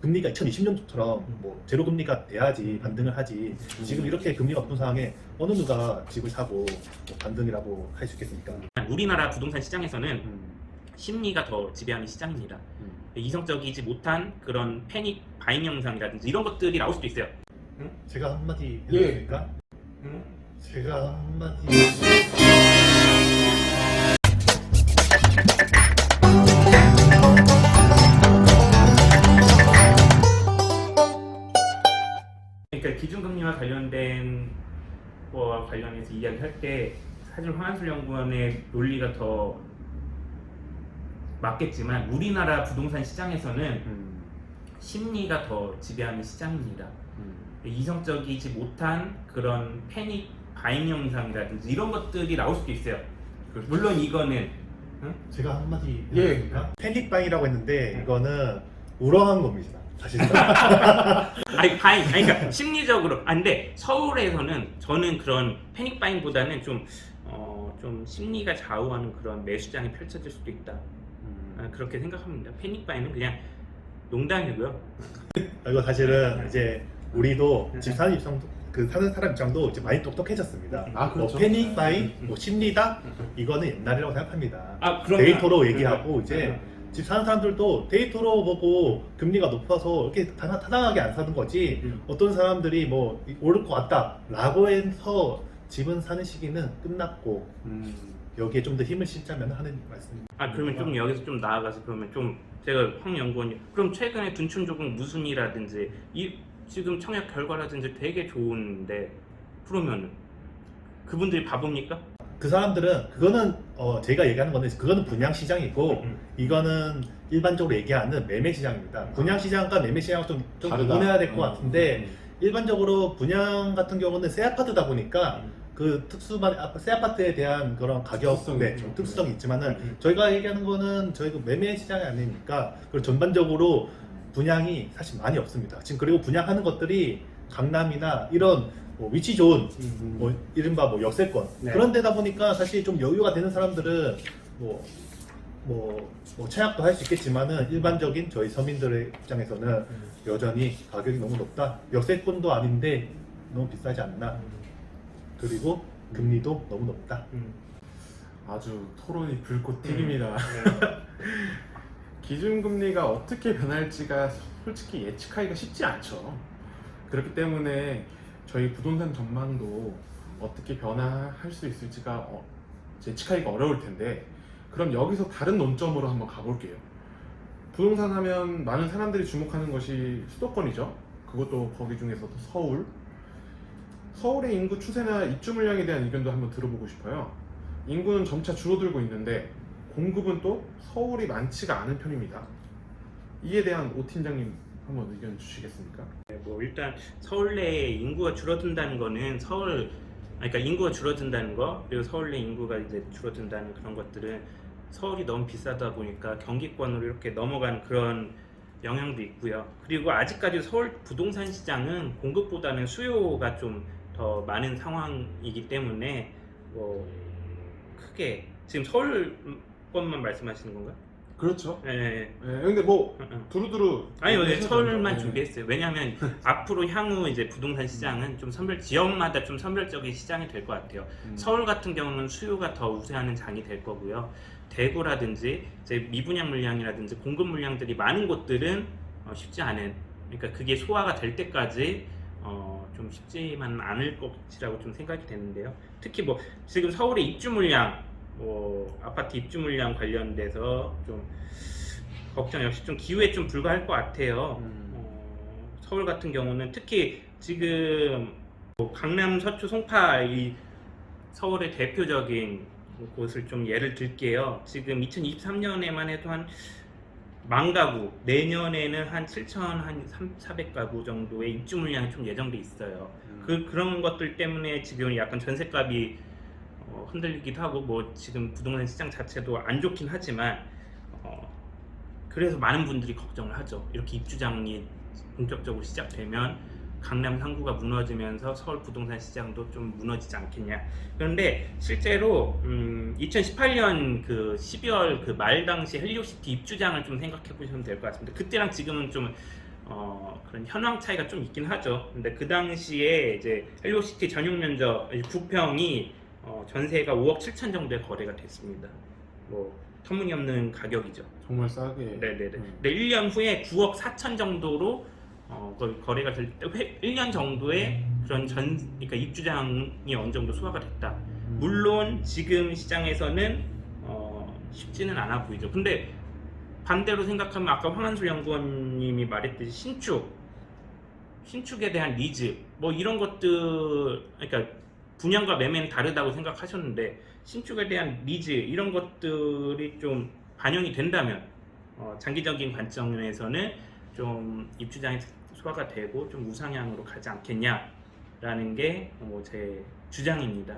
금리가 2020년처럼 뭐 제로 금리가 돼야지 반등을 하지 지금 이렇게 금리가 높은 상황에 어느 누가 집을 사고 뭐 반등이라고 할 수 있겠습니까? 우리나라 부동산 시장에서는 심리가 더 지배하는 시장입니다. 이성적이지 못한 그런 패닉 바잉 영상이라든지 이런 것들이 나올 수도 있어요. 제가 한마디 해도 예. 됩니까? 제가 한마디 그러니까 기준금리와 관련된 거와 관련해서 이야기할 때 사실 황한술 연구원의 논리가 더 맞겠지만 우리나라 부동산 시장에서는 심리가 더 지배하는 시장입니다. 이성적이지 못한 그런 패닉 바잉 영상이라든지 이런 것들이 나올 수도 있어요. 물론 이거는 제가 한마디 해도 예. 됩니까? 패닉바잉이라고 했는데 이거는 우렁한 겁니다. 사실은. 아니 그러니까 심리적으로 근데 서울에서는 저는 그런 패닉 바잉보다는 좀 심리가 좌우하는 그런 매수장이 펼쳐질 수도 있다. 그렇게 생각합니다. 패닉 바잉은 그냥 농담이고요. 이거 사실은 이제 우리도 집 사는 입장도 그 사는 사람 입장도 이제 많이 똑똑해졌습니다. 아, 그렇죠. 뭐 패닉 바잉, 뭐 심리다 이거는 옛날이라고 생각합니다. 그럼요. 데이터로 얘기하고 이제 집 사는 사람들도 데이터로 보고 금리가 높아서 이렇게 타당하게 안 사는 거지. 어떤 사람들이 뭐 오를 것 같다라고 해서 집은 사는 시기는 끝났고 여기에 좀 더 힘을 실자면 하는 말씀입니다. 그러면 좀 여기서 좀 나아가서 그러면 좀 제가 황 연구원이 그럼 최근에 둔촌 조국 무순이라든지 이 지금 청약 결과라든지 되게 좋은데 그러면 그분들이 바보입니까? 그 사람들은 그거는 제가 얘기하는 거는 그거는 분양 시장이고 이거는 일반적으로 얘기하는 매매 시장입니다. 분양 시장과 매매 시장을 좀 다르다. 구분해야 될 것 같은데 일반적으로 분양 같은 경우는 새 아파트다 보니까 그 특수만 새 아파트에 대한 그런 가격 특수성이 네, 있죠. 특수성이 있지만은 저희가 얘기하는 거는 저희가 매매 시장이 아니니까 그리고 전반적으로 분양이 사실 많이 없습니다. 지금 그리고 분양하는 것들이 강남이나 이런 뭐 위치 좋은 뭐 이른바 뭐 역세권 네. 그런 데다 보니까 사실 좀 여유가 되는 사람들은 청약도 할 수 있겠지만은 일반적인 저희 서민들의 입장에서는 여전히 가격이 너무 높다. 역세권도 아닌데 너무 비싸지 않나. 그리고 금리도 너무 높다. 아주 토론이 불꽃 튀깁니다. 기준금리가 어떻게 변할지가 솔직히 예측하기가 쉽지 않죠. 그렇기 때문에 저희 부동산 전망도 어떻게 변화할 수 있을지가 예측하기가 어려울 텐데 그럼 여기서 다른 논점으로 한번 가볼게요. 부동산 하면 많은 사람들이 주목하는 것이 수도권이죠. 그것도 거기 중에서도 서울의 인구 추세나 입주 물량에 대한 의견도 한번 들어보고 싶어요. 인구는 점차 줄어들고 있는데 공급은 또 서울이 많지가 않은 편입니다. 이에 대한 오 팀장님 한번 의견 주시겠습니까? 뭐 일단 서울 내 인구가 줄어든다는 거는 그러니까 인구가 줄어든다는 거 그리고 서울 내 인구가 이제 줄어든다는 그런 것들은 서울이 너무 비싸다 보니까 경기권으로 이렇게 넘어가는 그런 영향도 있고요. 그리고 아직까지 서울 부동산 시장은 공급보다는 수요가 좀 더 많은 상황이기 때문에 뭐 크게 지금 서울 것만 말씀하시는 건가요? 그렇죠. 네. 근데 뭐 두루두루 아니 네, 해주셔도 서울만 되죠. 준비했어요. 왜냐하면 앞으로 향후 이제 부동산 시장은 좀 지역마다 좀 선별적인 시장이 될 것 같아요. 서울 같은 경우는 수요가 더 우세하는 장이 될 거고요. 대구라든지 이제 미분양 물량이라든지 공급 물량들이 많은 곳들은 쉽지 않은, 그러니까 그게 소화가 될 때까지 좀 쉽지만 않을 것이라고 좀 생각이 되는데요. 특히 뭐 지금 서울의 입주 물량, 뭐 아파트 입주 물량 관련돼서 좀 걱정 역시 좀 기후에 좀 불과할 것 같아요. 서울 같은 경우는 특히 지금 뭐 강남, 서초, 송파 이 서울의 대표적인 곳을 좀 예를 들게요. 지금 2023년에만 해도 한 10,000가구, 내년에는 한 7,400가구 정도의 입주 물량이 좀 예정돼 있어요. 그런 것들 때문에 지금 약간 전셋값이 흔들리기도 하고 뭐 지금 부동산 시장 자체도 안 좋긴 하지만 그래서 많은 분들이 걱정을 하죠. 이렇게 입주장이 본격적으로 시작되면 강남 상구가 무너지면서 서울 부동산 시장도 좀 무너지지 않겠냐. 그런데 실제로 2018년 그 12월 그 말 당시 헬리오시티 입주장을 좀 생각해 보시면 될 것 같습니다. 그때랑 지금은 좀 그런 현황 차이가 좀 있긴 하죠. 근데 그 당시에 이제 헬로시티 전용 면적 9평이 전세가 5억 7천 정도에 거래가 됐습니다. 뭐 터무니없는 가격이죠. 정말 싸게. 네네네. 근데 1년 후에 9억 4천 정도로 거래가 될 때 1년 정도의 그런 그러니까 입주장이 어느 정도 소화가 됐다. 물론 지금 시장에서는 쉽지는 않아 보이죠. 근데 반대로 생각하면 아까 황한술 연구원님이 말했듯이 신축에 대한 니즈 뭐 이런 것들, 그러니까 분양과 매매는 다르다고 생각하셨는데 신축에 대한 니즈 이런 것들이 좀 반영이 된다면 장기적인 관점에서는 좀 입주장이 소화가 되고 좀 우상향으로 가지 않겠냐라는 게 제 주장입니다.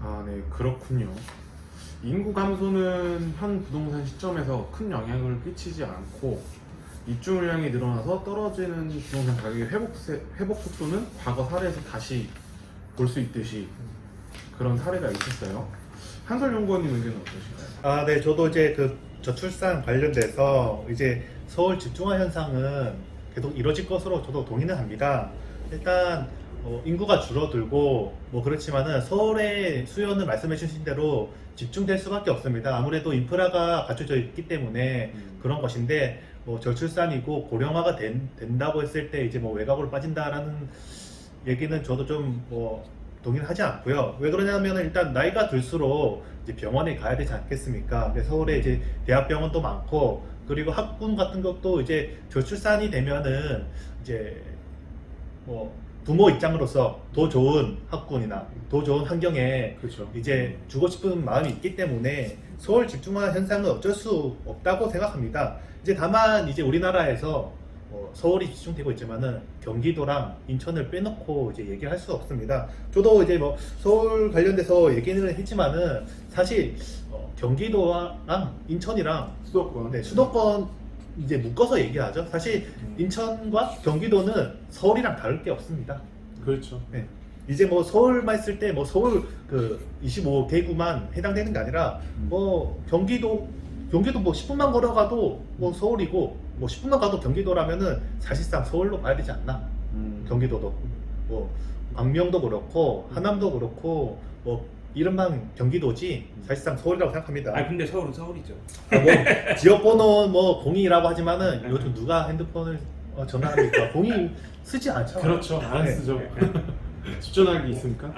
아, 네, 그렇군요. 인구 감소는 현 부동산 시점에서 큰 영향을 끼치지 않고 입주 물량이 늘어나서 떨어지는 부동산 가격의 회복 속도는 과거 사례에서 다시 볼 수 있듯이 그런 사례가 있었어요. 한설 연구원님 의견은 어떠신가요? 아, 네, 저도 이제 그 저출산 관련돼서 이제 서울 집중화 현상은 계속 이뤄질 것으로 저도 동의는 합니다. 일단 인구가 줄어들고 뭐 그렇지만은 서울의 수요는 말씀해 주신 대로 집중될 수밖에 없습니다. 아무래도 인프라가 갖춰져 있기 때문에 그런 것인데 저출산이고 고령화가 된다고 했을 때 이제 뭐 외곽으로 빠진다라는 얘기는 저도 좀 동의를 하지 않고요. 왜 그러냐면 일단 나이가 들수록 이제 병원에 가야 되지 않겠습니까? 서울에 이제 대학병원도 많고 그리고 학군 같은 것도 이제 저출산이 되면은 이제 뭐 부모 입장으로서 더 좋은 학군이나 더 좋은 환경에 그렇죠. 이제 주고 싶은 마음이 있기 때문에 서울 집중화 현상은 어쩔 수 없다고 생각합니다. 이제 다만 이제 우리나라에서 서울이 집중되고 있지만은 경기도랑 인천을 빼놓고 이제 얘기를 할 수 없습니다. 저도 이제 뭐 서울 관련돼서 얘기는 했지만은 사실 경기도랑 인천이랑 수도권. 네, 수도권 이제 묶어서 얘기하죠. 사실 인천과 경기도는 서울이랑 다를 게 없습니다. 그렇죠. 네. 이제 뭐 서울만 있을 때 뭐 서울 그 25개구만 해당되는 게 아니라 뭐 경기도 뭐 10분만 걸어가도 뭐 서울이고 뭐 10분만 가도 경기도라면은 사실상 서울로 봐야 되지 않나. 경기도도 뭐 광명도 그렇고 하남도 그렇고 뭐 이름만 경기도지 사실상 서울이라고 생각합니다. 근데 서울은 서울이죠. 뭐 지역번호 뭐 02라고 하지만은 요즘 누가 핸드폰을 전화하니까 02 쓰지 않죠. 그렇죠. 안 네. 쓰죠. 집전화기 있습니까?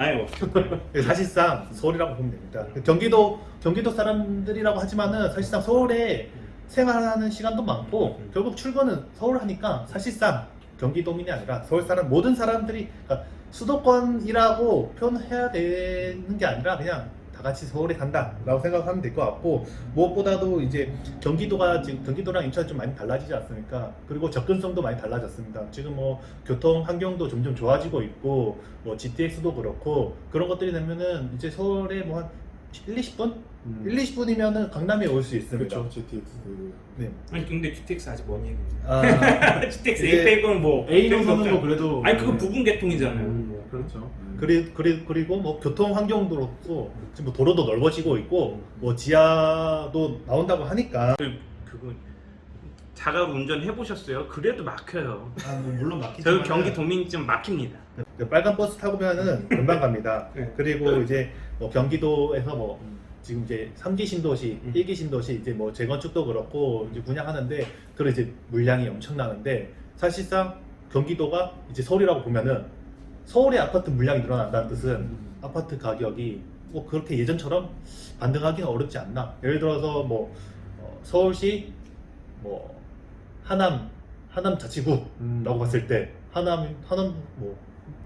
사실상 서울이라고 보면 됩니다. 경기도 사람들이라고 하지만은 사실상 서울에 생활하는 시간도 많고 결국 출근은 서울 하니까 사실상 경기도민이 아니라 서울 사람 모든 사람들이 그러니까 수도권이라고 표현해야 되는 게 아니라 그냥 다 같이 서울에 간다라고 생각하면 될 것 같고 무엇보다도 이제 경기도랑 인천이 좀 많이 달라지지 않습니까? 그리고 접근성도 많이 달라졌습니다. 지금 뭐 교통 환경도 점점 좋아지고 있고 뭐 GTX도 그렇고 그런 것들이 되면은 이제 서울에 뭐 한 1, 20분? 1, 20분이면은 강남에 올 수 있습니다. 그렇죠. GTX. 네. 근데 GTX 아직 먼 얘기죠. GTX 이제 A100은 뭐 A 노선은 뭐 그래도 그거 부분 개통이잖아요. 그렇죠. 그리고 뭐 교통 환경도 그렇고 지금 뭐 도로도 넓어지고 있고 뭐 지하도 나온다고 하니까 그거 자가로 운전 해보셨어요? 그래도 막혀요. 뭐 물론 저희 경기 도민쯤 막힙니다. 빨간 버스 타고 가면은 금방 갑니다. 네. 그리고 이제 뭐 경기도에서 뭐 지금 이제 3기 신도시, 1기 신도시 이제 뭐 재건축도 그렇고 이제 분양하는데 그런 이제 물량이 엄청나는데 사실상 경기도가 이제 서울이라고 보면은 서울의 아파트 물량이 늘어난다는 뜻은 아파트 가격이 뭐 그렇게 예전처럼 반등하기는 어렵지 않나. 예를 들어서 뭐 서울시 뭐 하남 자치구라고 봤을 때 하남 뭐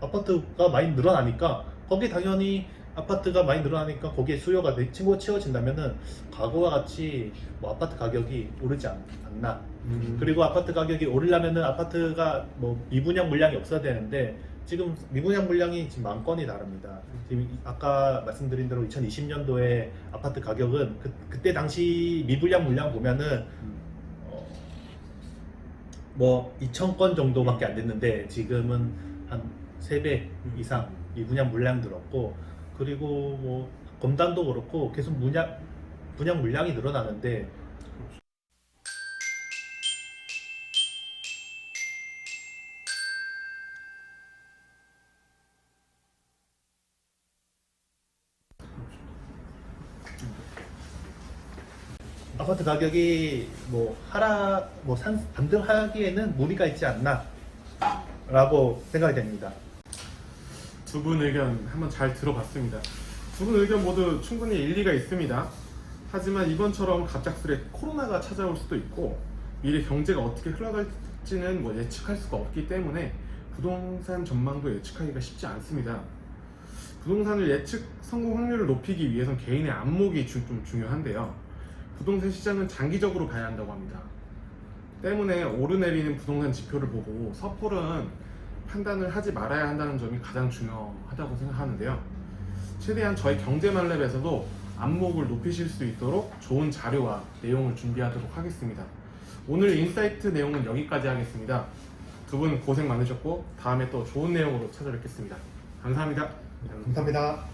아파트가 많이 늘어나니까 거기 당연히 아파트가 많이 늘어나니까 거기에 수요가 채워진다면은 과거와 같이 뭐 아파트 가격이 오르지 않나. 그리고 아파트 가격이 오르려면은 아파트가 뭐 미분양 물량이 없어야 되는데 지금 미분양 물량이 지금 만 건이 다릅니다. 지금 아까 말씀드린 대로 2020년도에 아파트 가격은 그때 당시 미분양 물량 보면은 뭐 2,000건 정도밖에 안 됐는데 지금은 한 3배 이상 미분양 물량 늘었고 그리고 뭐 검단도 그렇고 계속 분양 물량이 늘어나는데 아파트 가격이 뭐 반등하기에는 무리가 있지 않나라고 생각이 됩니다. 두 분 의견 한번 잘 들어봤습니다. 두 분 의견 모두 충분히 일리가 있습니다. 하지만 이번처럼 갑작스레 코로나가 찾아올 수도 있고 미래 경제가 어떻게 흘러갈지는 뭐 예측할 수가 없기 때문에 부동산 전망도 예측하기가 쉽지 않습니다. 부동산을 예측 성공 확률을 높이기 위해선 개인의 안목이 좀 중요한데요. 부동산 시장은 장기적으로 봐야 한다고 합니다. 때문에 오르내리는 부동산 지표를 보고 섣부른 판단을 하지 말아야 한다는 점이 가장 중요하다고 생각하는데요. 최대한 저희 경제만렙에서도 안목을 높이실 수 있도록 좋은 자료와 내용을 준비하도록 하겠습니다. 오늘 인사이트 내용은 여기까지 하겠습니다. 두 분 고생 많으셨고 다음에 또 좋은 내용으로 찾아뵙겠습니다. 감사합니다. 감사합니다.